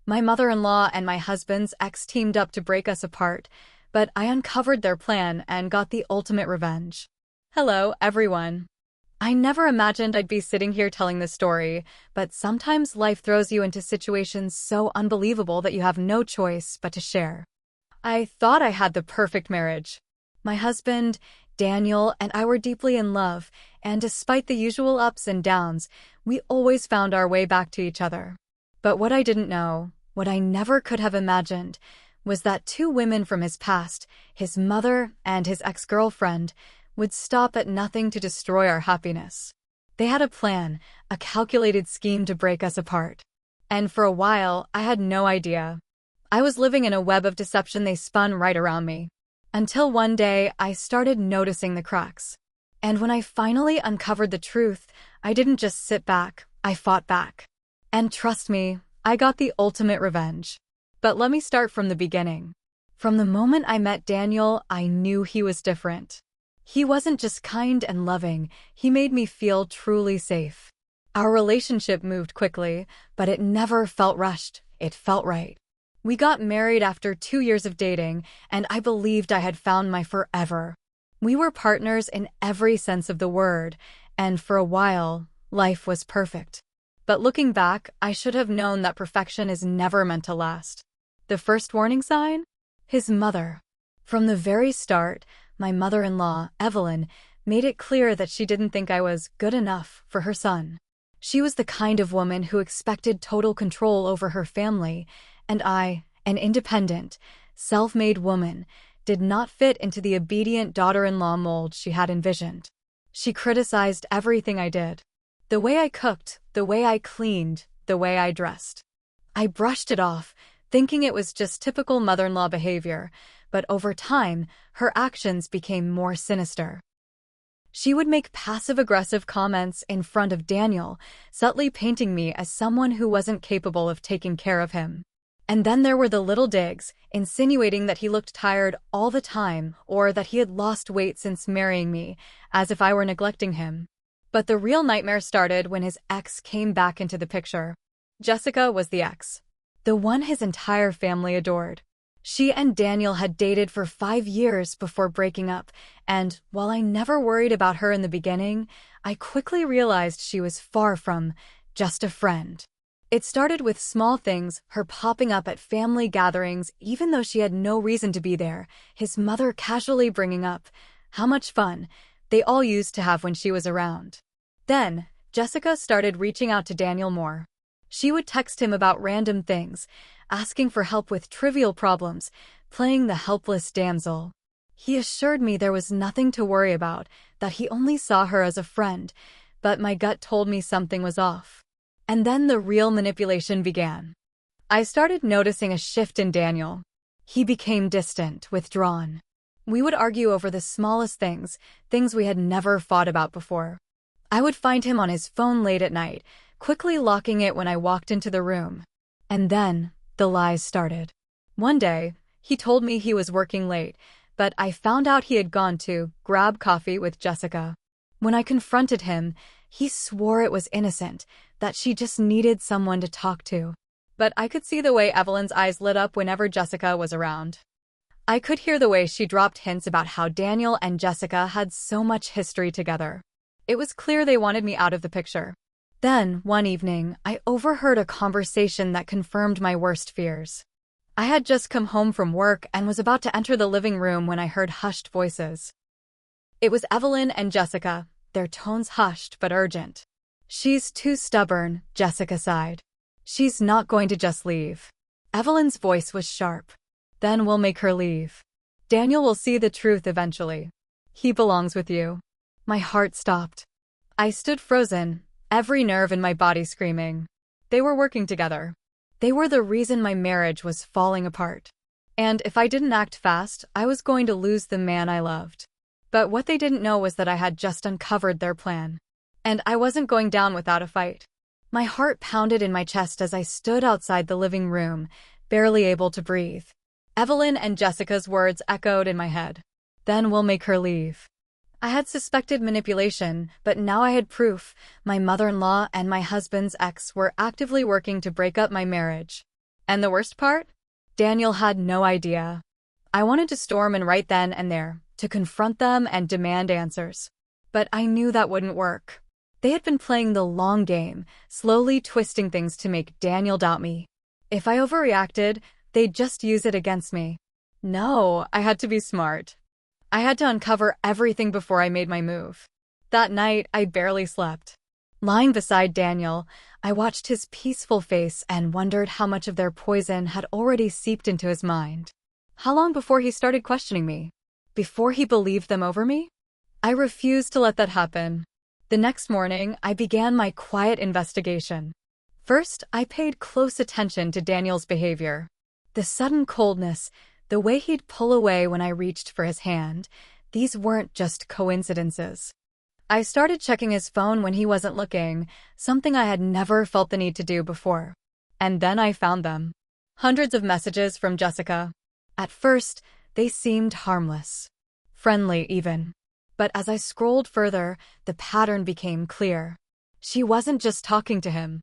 My mother-in-law and my husband's ex teamed up to break us apart, but I uncovered their plan and got the ultimate revenge. Hello, everyone. I never imagined I'd be sitting here telling this story, but sometimes life throws you into situations so unbelievable that you have no choice but to share. I thought I had the perfect marriage. My husband, Daniel, and I were deeply in love, and despite the usual ups and downs, we always found our way back to each other. But what I didn't know, what I never could have imagined, was that two women from his past, his mother and his ex-girlfriend, would stop at nothing to destroy our happiness. They had a plan, a calculated scheme to break us apart. And for a while, I had no idea. I was living in a web of deception they spun right around me. Until one day, I started noticing the cracks. And when I finally uncovered the truth, I didn't just sit back, I fought back. And trust me, I got the ultimate revenge. But let me start from the beginning. From the moment I met Daniel, I knew he was different. He wasn't just kind and loving, he made me feel truly safe. Our relationship moved quickly, but it never felt rushed, it felt right. We got married after 2 years of dating, and I believed I had found my forever. We were partners in every sense of the word, and for a while, life was perfect. But looking back, I should have known that perfection is never meant to last. The first warning sign? His mother. From the very start, my mother-in-law, Evelyn, made it clear that she didn't think I was good enough for her son. She was the kind of woman who expected total control over her family, and I, an independent, self-made woman, did not fit into the obedient daughter-in-law mold she had envisioned. She criticized everything I did. The way I cooked, the way I cleaned, the way I dressed. I brushed it off, thinking it was just typical mother-in-law behavior, but over time, her actions became more sinister. She would make passive-aggressive comments in front of Daniel, subtly painting me as someone who wasn't capable of taking care of him. And then there were the little digs, insinuating that he looked tired all the time or that he had lost weight since marrying me, as if I were neglecting him. But the real nightmare started when his ex came back into the picture. Jessica was the ex. The one his entire family adored. She and Daniel had dated for 5 years before breaking up, and while I never worried about her in the beginning, I quickly realized she was far from just a friend. It started with small things, her popping up at family gatherings even though she had no reason to be there, his mother casually bringing up how much fun they all used to have when she was around. Then, Jessica started reaching out to Daniel more. She would text him about random things, asking for help with trivial problems, playing the helpless damsel. He assured me there was nothing to worry about, that he only saw her as a friend, but my gut told me something was off. And then the real manipulation began. I started noticing a shift in Daniel. He became distant, withdrawn. We would argue over the smallest things, things we had never fought about before. I would find him on his phone late at night, quickly locking it when I walked into the room. And then, the lies started. One day, he told me he was working late, but I found out he had gone to grab coffee with Jessica. When I confronted him, he swore it was innocent, that she just needed someone to talk to. But I could see the way Evelyn's eyes lit up whenever Jessica was around. I could hear the way she dropped hints about how Daniel and Jessica had so much history together. It was clear they wanted me out of the picture. Then, one evening, I overheard a conversation that confirmed my worst fears. I had just come home from work and was about to enter the living room when I heard hushed voices. It was Evelyn and Jessica, their tones hushed but urgent. "She's too stubborn," Jessica sighed. "She's not going to just leave." Evelyn's voice was sharp. "Then we'll make her leave. Daniel will see the truth eventually. He belongs with you." My heart stopped. I stood frozen, every nerve in my body screaming. They were working together. They were the reason my marriage was falling apart. And if I didn't act fast, I was going to lose the man I loved. But what they didn't know was that I had just uncovered their plan. And I wasn't going down without a fight. My heart pounded in my chest as I stood outside the living room, barely able to breathe. Evelyn and Jessica's words echoed in my head. "Then we'll make her leave." I had suspected manipulation, but now I had proof. My mother-in-law and my husband's ex were actively working to break up my marriage. And the worst part? Daniel had no idea. I wanted to storm in right then and there, to confront them and demand answers. But I knew that wouldn't work. They had been playing the long game, slowly twisting things to make Daniel doubt me. If I overreacted, they'd just use it against me. No, I had to be smart. I had to uncover everything before I made my move. That night, I barely slept. Lying beside Daniel, I watched his peaceful face and wondered how much of their poison had already seeped into his mind. How long before he started questioning me? Before he believed them over me? I refused to let that happen. The next morning, I began my quiet investigation. First, I paid close attention to Daniel's behavior. The sudden coldness, the way he'd pull away when I reached for his hand, these weren't just coincidences. I started checking his phone when he wasn't looking, something I had never felt the need to do before. And then I found them. Hundreds of messages from Jessica. At first, they seemed harmless. Friendly, even. But as I scrolled further, the pattern became clear. She wasn't just talking to him.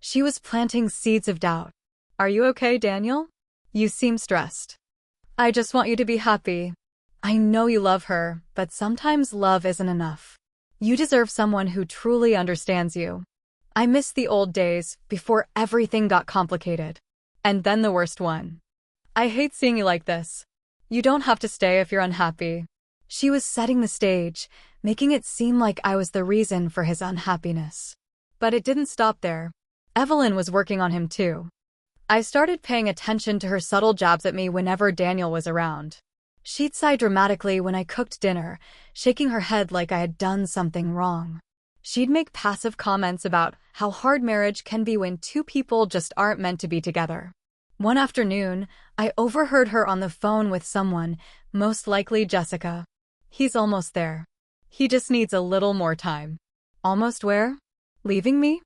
She was planting seeds of doubt. Are you okay, Daniel? You seem stressed. I just want you to be happy. I know you love her, but sometimes love isn't enough. You deserve someone who truly understands you. I miss the old days, before everything got complicated. And then the worst one. I hate seeing you like this. You don't have to stay if you're unhappy. She was setting the stage, making it seem like I was the reason for his unhappiness. But it didn't stop there. Evelyn was working on him too. I started paying attention to her subtle jabs at me whenever Daniel was around. She'd sigh dramatically when I cooked dinner, shaking her head like I had done something wrong. She'd make passive comments about how hard marriage can be when two people just aren't meant to be together. One afternoon, I overheard her on the phone with someone, most likely Jessica. He's almost there. He just needs a little more time. Almost where? Leaving me?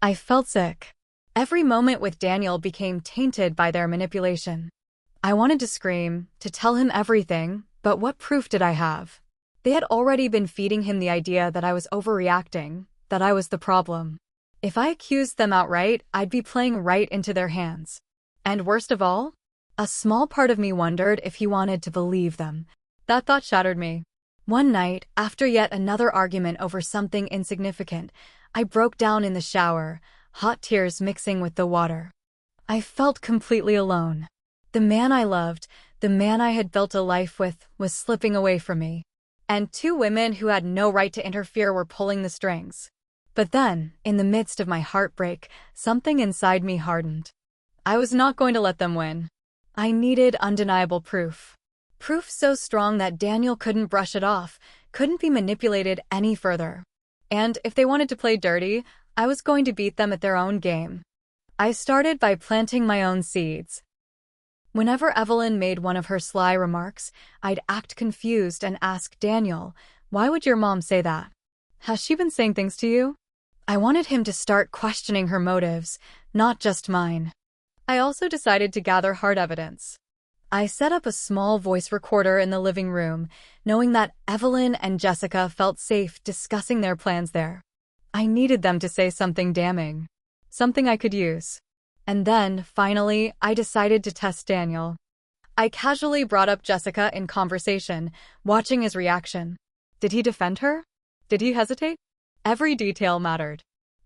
I felt sick. Every moment with Daniel became tainted by their manipulation. I wanted to scream, to tell him everything, but what proof did I have? They had already been feeding him the idea that I was overreacting, that I was the problem. If I accused them outright, I'd be playing right into their hands. And worst of all, a small part of me wondered if he wanted to believe them. That thought shattered me. One night, after yet another argument over something insignificant, I broke down in the shower, hot tears mixing with the water. I felt completely alone. The man I loved, the man I had built a life with, was slipping away from me. And two women who had no right to interfere were pulling the strings. But then, in the midst of my heartbreak, something inside me hardened. I was not going to let them win. I needed undeniable proof. Proof so strong that Daniel couldn't brush it off, couldn't be manipulated any further. And if they wanted to play dirty, I was going to beat them at their own game. I started by planting my own seeds. Whenever Evelyn made one of her sly remarks, I'd act confused and ask Daniel, "Why would your mom say that? Has she been saying things to you?" I wanted him to start questioning her motives, not just mine. I also decided to gather hard evidence. I set up a small voice recorder in the living room, knowing that Evelyn and Jessica felt safe discussing their plans there. I needed them to say something damning, something I could use. And then, finally, I decided to test Daniel. I casually brought up Jessica in conversation, watching his reaction. Did he defend her? Did he hesitate? Every detail mattered.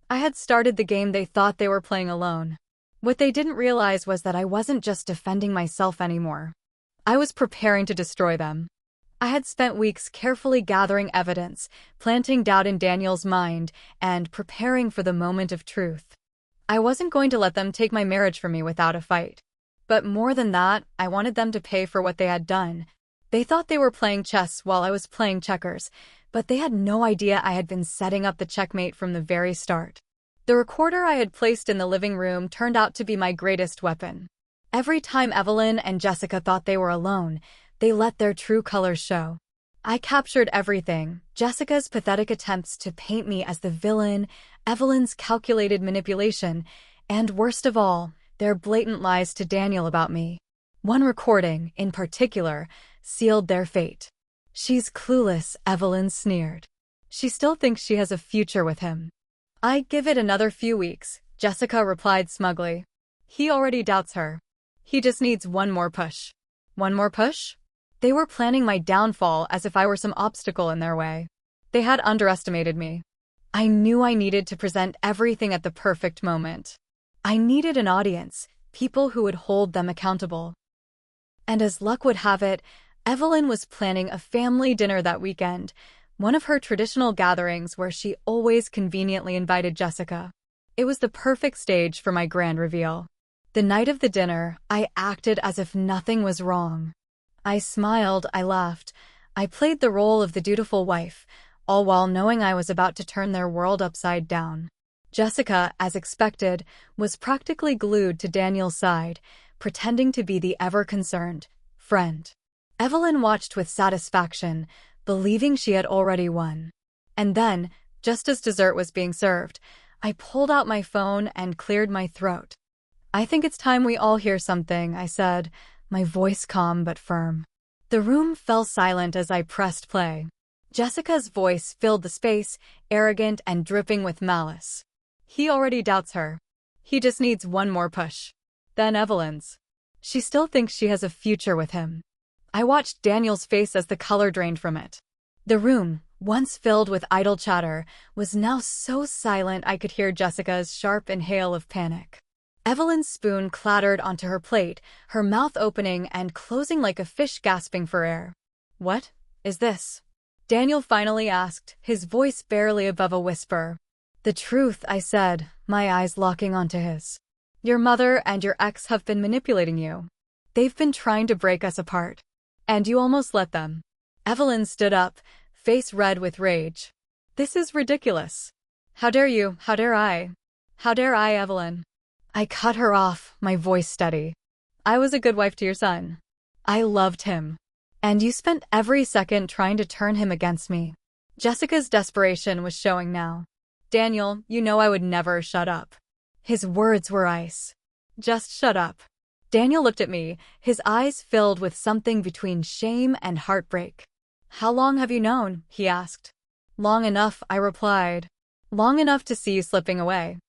I had started the game they thought they were playing alone. What they didn't realize was that I wasn't just defending myself anymore. I was preparing to destroy them. I had spent weeks carefully gathering evidence, planting doubt in Daniel's mind, and preparing for the moment of truth. I wasn't going to let them take my marriage from me without a fight. But more than that, I wanted them to pay for what they had done. They thought they were playing chess while I was playing checkers, but they had no idea I had been setting up the checkmate from the very start. The recorder I had placed in the living room turned out to be my greatest weapon. Every time Evelyn and Jessica thought they were alone, they let their true colors show. I captured everything: Jessica's pathetic attempts to paint me as the villain, Evelyn's calculated manipulation, and worst of all, their blatant lies to Daniel about me. One recording, in particular, sealed their fate. "She's clueless," Evelyn sneered. "She still thinks she has a future with him." "I'd give it another few weeks," Jessica replied smugly. He already doubts her. He just needs one more push. One more push? They were planning my downfall as if I were some obstacle in their way. They had underestimated me. I knew I needed to present everything at the perfect moment. I needed an audience, people who would hold them accountable. And as luck would have it, Evelyn was planning a family dinner that weekend, one of her traditional gatherings where she always conveniently invited Jessica. It was the perfect stage for my grand reveal. The night of the dinner, I acted as if nothing was wrong. I smiled, I laughed. I played the role of the dutiful wife, all while knowing I was about to turn their world upside down. Jessica, as expected, was practically glued to Daniel's side, pretending to be the ever-concerned friend. Evelyn watched with satisfaction, believing she had already won. And then, just as dessert was being served, I pulled out my phone and cleared my throat. "I think it's time we all hear something," I said, my voice calm but firm. The room fell silent as I pressed play. Jessica's voice filled the space, arrogant and dripping with malice. He already doubts her. He just needs one more push. Then Evelyn's. She still thinks she has a future with him. I watched Daniel's face as the color drained from it. The room, once filled with idle chatter, was now so silent I could hear Jessica's sharp inhale of panic. Evelyn's spoon clattered onto her plate, her mouth opening and closing like a fish gasping for air. "What is this?" Daniel finally asked, his voice barely above a whisper. "The truth," I said, my eyes locking onto his. "Your mother and your ex have been manipulating you. They've been trying to break us apart. And you almost let them." Evelyn stood up, face red with rage. "This is ridiculous. How dare you? How dare I? How dare I, Evelyn?" I cut her off, my voice steady. "I was a good wife to your son. I loved him. And you spent every second trying to turn him against me." Jessica's desperation was showing now. "Daniel, you know I would never shut up." His words were ice. "Just shut up." Daniel looked at me, his eyes filled with something between shame and heartbreak. "How long have you known?" he asked. "Long enough," I replied. "Long enough to see you slipping away.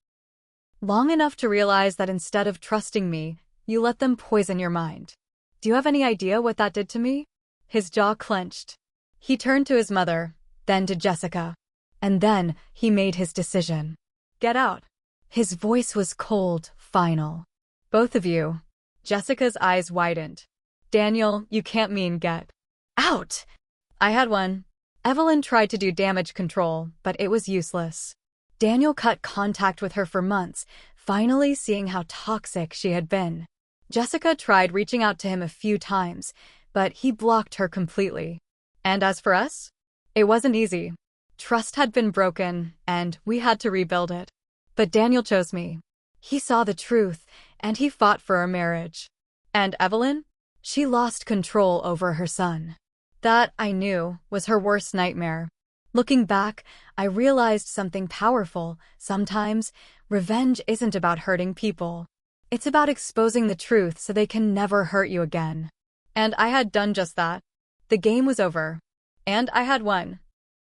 Long enough to realize that instead of trusting me, you let them poison your mind. Do you have any idea what that did to me?" His jaw clenched. He turned to his mother, then to Jessica. And then he made his decision. "Get out." His voice was cold, final. "Both of you." Jessica's eyes widened. "Daniel, you can't mean get out." I had one. Evelyn tried to do damage control, but it was useless. Daniel cut contact with her for months, finally seeing how toxic she had been. Jessica tried reaching out to him a few times, but he blocked her completely. And as for us? It wasn't easy. Trust had been broken, and we had to rebuild it. But Daniel chose me. He saw the truth, and he fought for our marriage. And Evelyn? She lost control over her son. That, I knew, was her worst nightmare. Looking back, I realized something powerful. Sometimes, revenge isn't about hurting people. It's about exposing the truth so they can never hurt you again. And I had done just that. The game was over. And I had won.